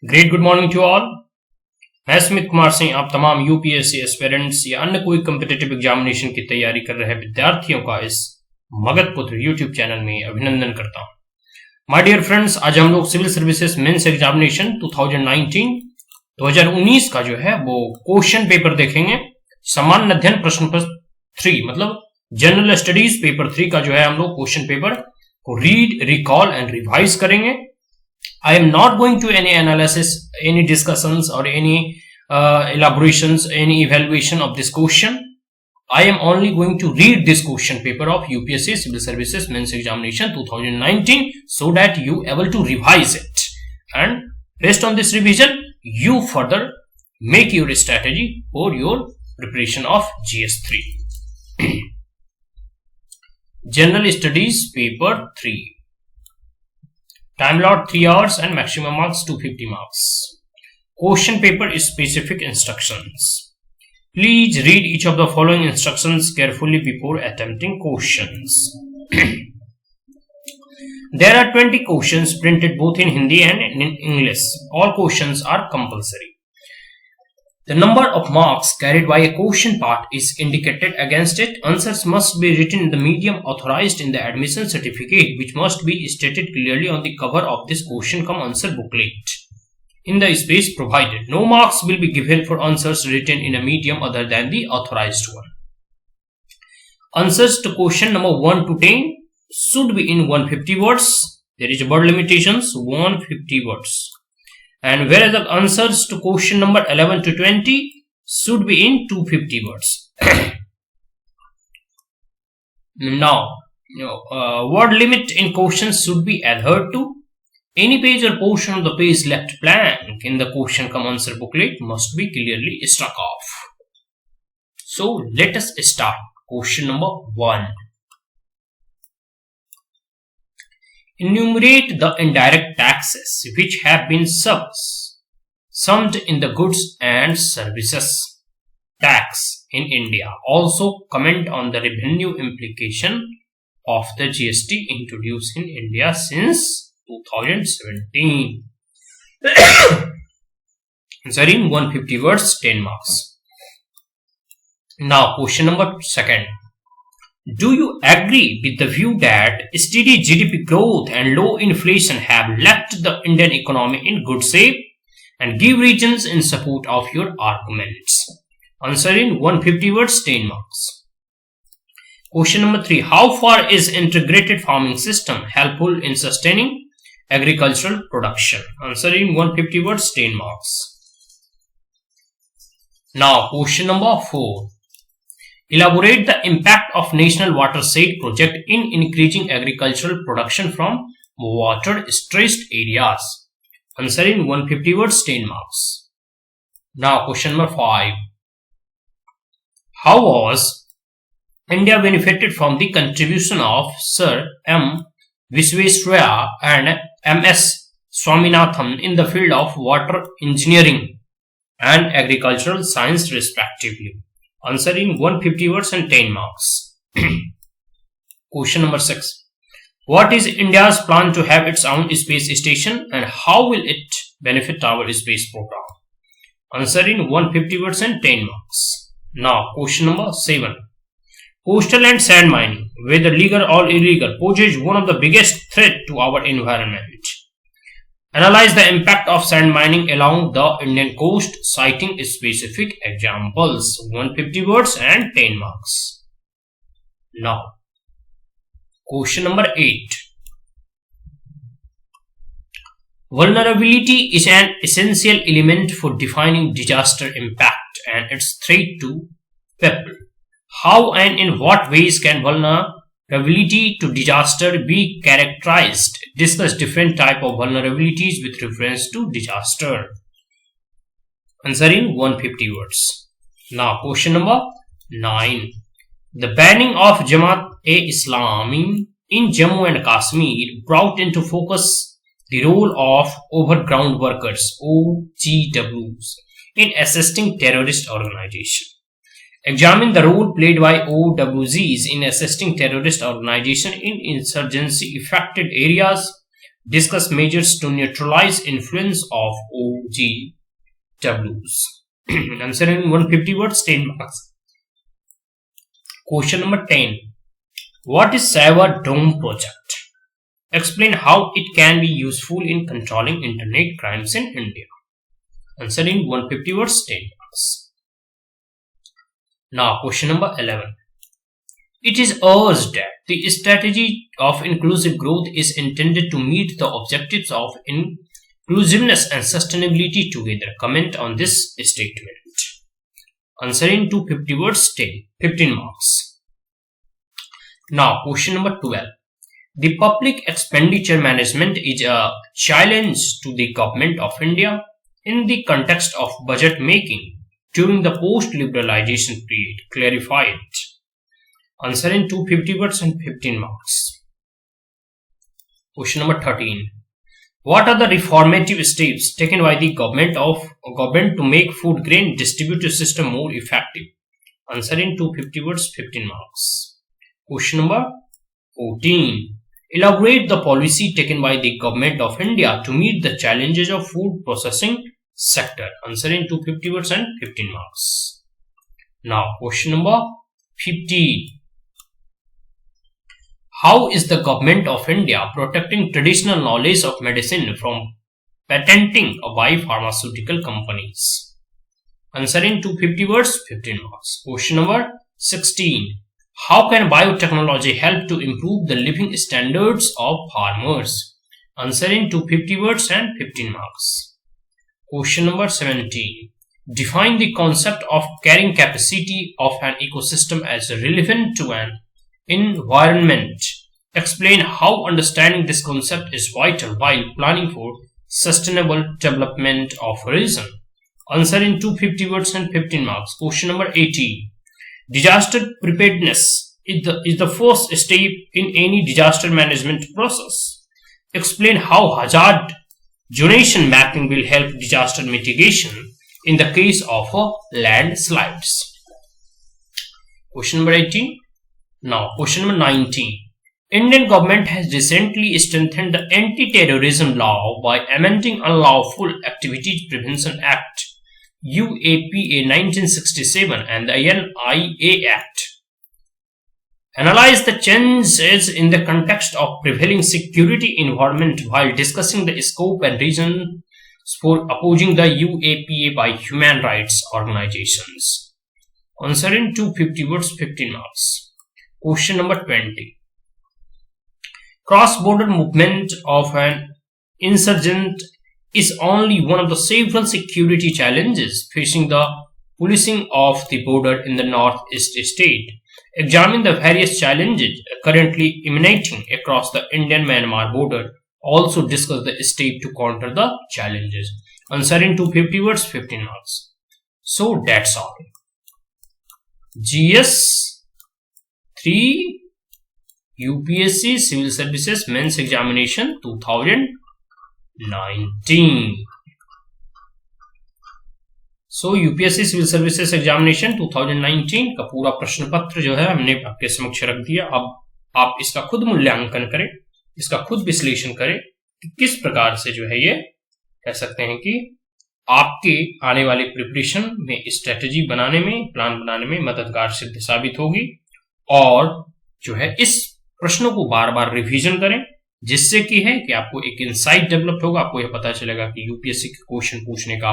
Great good morning to all. मैं स्मित कुमार सिंह आप तमाम यूपीएससी एस्पिरेंट्स या अन्य कोई कम्पिटिटिव एग्जामिनेशन की तैयारी कर रहे विद्यार्थियों का इस मगध पुत्र यूट्यूब चैनल में अभिनंदन करता हूं। माय डियर फ्रेंड्स, आज हम लोग सिविल सर्विसेज मेंस एग्जामिनेशन 2019 का जो है वो क्वेश्चन पेपर देखेंगे। सामान्य अध्ययन प्रश्न पत्र 3 मतलब जनरल स्टडीज पेपर 3 का जो है हम लोग क्वेश्चन पेपर को रीड, रिकॉल एंड रिवाइज करेंगे। I am not going to any analysis, any discussions or any elaborations, any evaluation of this question. I am only going to read this question paper of UPSC Civil Services Mains Examination 2019 so that you able to revise it. And based on this revision, you further make your strategy for your preparation of GS3. General Studies Paper 3. Time allot 3 hours and maximum marks 250 marks. Question paper is specific instructions. Please read each of the following instructions carefully before attempting questions. There are 20 questions printed both in Hindi and in English. All questions are compulsory. The number of marks carried by a question part is indicated against it. Answers must be written in the medium authorized in the admission certificate, which must be stated clearly on the cover of this question cum answer booklet in the space provided. No marks will be given for answers written in a medium other than the authorized one. Answers to question number 1 to 10 should be in 150 words. There is a word limitations 150 words. And whereas the answers to question number 11 to 20 should be in 250 words. Now, word limit in questions should be adhered to. Any page or portion of the page left blank in the question cum answer booklet must be clearly struck off. So, let us start. Question number 1. Enumerate the indirect taxes which have been summed in the goods and services tax in India. Also comment on the revenue implication of the GST introduced in India since 2017. Answer in 150 words, 10 marks. Now question number 2. Do you agree with the view that steady GDP growth and low inflation have left the Indian economy in good shape? And give reasons in support of your arguments. Answer in 150 words, 10 marks. Question number 3. How far is integrated farming system helpful in sustaining agricultural production? Answer in 150 words, 10 marks. Now question number 4. Elaborate the impact of National Watershed Project in increasing agricultural production from water-stressed areas. Answer in 150 words, 10 marks. Now question number 5. How was India benefited from the contribution of Sir M. Visvesvaraya and M.S. Swaminathan in the field of water engineering and agricultural science respectively? Answer in 150 words and 10 marks. Question number 6. What is India's plan to have its own space station and how will it benefit our space program? Answer in 150 words and 10 marks. Now question number 7. Coastal and sand mining, whether legal or illegal, poses one of the biggest threat to our environment. Analyze the impact of sand mining along the Indian coast, citing specific examples. 150 words and 10 marks. Now, question number 8. Vulnerability is an essential element for defining disaster impact and its threat to people. How and in what ways can vulnerability to disaster be characterized? Discuss different type of vulnerabilities with reference to disaster. Answer in 150 words. Now question number 9. The banning of Jamaat-e-Islami in Jammu and Kashmir brought into focus the role of overground workers OGWs in assisting terrorist organization. Examine the role played by OWZs in assisting terrorist organization in insurgency affected areas Discuss measures to neutralize influence of OGWs. Answer in 150 words, 10 marks. Question number 10. What is Cyber Dome project? Explain how it can be useful in controlling internet crimes in India. Answer in 150 words, 10 marks. Now, question number 11. It is urged that the strategy of inclusive growth is intended to meet the objectives of inclusiveness and sustainability together. Comment on this statement. Answer in 250 words, 15 marks. Now, question number 12. The public expenditure management is a challenge to the government of India in the context of budget making during the post-liberalization period. Clarify it. Answer in 250 words and 15 marks. Question number 13. What are the reformative steps taken by the government to make food grain distribution system more effective? Answer in 250 words, 15 marks. Question number 14. Elaborate the policy taken by the government of India to meet the challenges of food processing sector. Answer in 250 words and 15 marks. Now, question number 15. How is the government of India protecting traditional knowledge of medicine from patenting by pharmaceutical companies? Answer in 250 words, 15 marks. Question number 16. How can biotechnology help to improve the living standards of farmers? Answer in 250 words and 15 marks. Question number 17. Define the concept of carrying capacity of an ecosystem as relevant to an environment. Explain how understanding this concept is vital while planning for sustainable development of a region. Answer in 250 words and 15 marks. Question number 18. Disaster preparedness is the first step in any disaster management process. Explain how hazard zonation mapping will help disaster mitigation in the case of landslides. Question number 18. Now, question number 19. Indian government has recently strengthened the anti-terrorism law by amending Unlawful Activities Prevention Act UAPA 1967 and the NIA Act. Analyze the changes in the context of prevailing security environment while discussing the scope and reasons for opposing the UAPA by human rights organizations. Answer in 250 words, 15 marks. Question number 20. Cross-border movement of an insurgent is only one of the several security challenges facing the policing of the border in the northeast state. Examine the various challenges currently emanating across the Indian-Myanmar border. Also discuss the step to counter the challenges. Answer in 250 words, 15 marks. So that's all. GS 3 UPSC Civil Services Mains Examination 2019. So UPSC civil services examination 2019 का पूरा प्रश्न पत्र जो है हमने आपके समक्ष रख दिया। अब आप इसका खुद मूल्यांकन करें, इसका खुद विश्लेषण करें कि किस प्रकार से जो है ये कह सकते हैं कि आपके आने वाले प्रिपरेशन में स्ट्रेटेजी बनाने में, प्लान बनाने में मददगार सिद्ध साबित होगी। और जो है इस प्रश्नों को बार बार रिवीजन करें, जिससे कि है कि आपको एक इंसाइट डेवलप होगा, आपको यह पता चलेगा कि यूपीएससी के क्वेश्चन पूछने का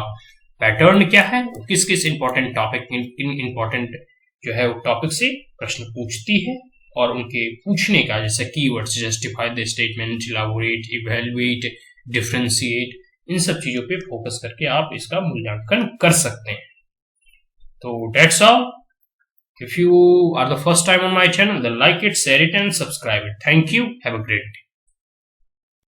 पैटर्न क्या है, किस किस इंपॉर्टेंट टॉपिक, किन इंपॉर्टेंट जो है वो टॉपिक से प्रश्न पूछती है और उनके पूछने का जैसे keywords justify the statement, elaborate, evaluate, differentiate, इन सब चीजों पे फोकस करके आप इसका मूल्यांकन कर सकते हैं। तो that's all. If you are the first time on my channel, then like it, share it and subscribe it. Thank you. Have a great day.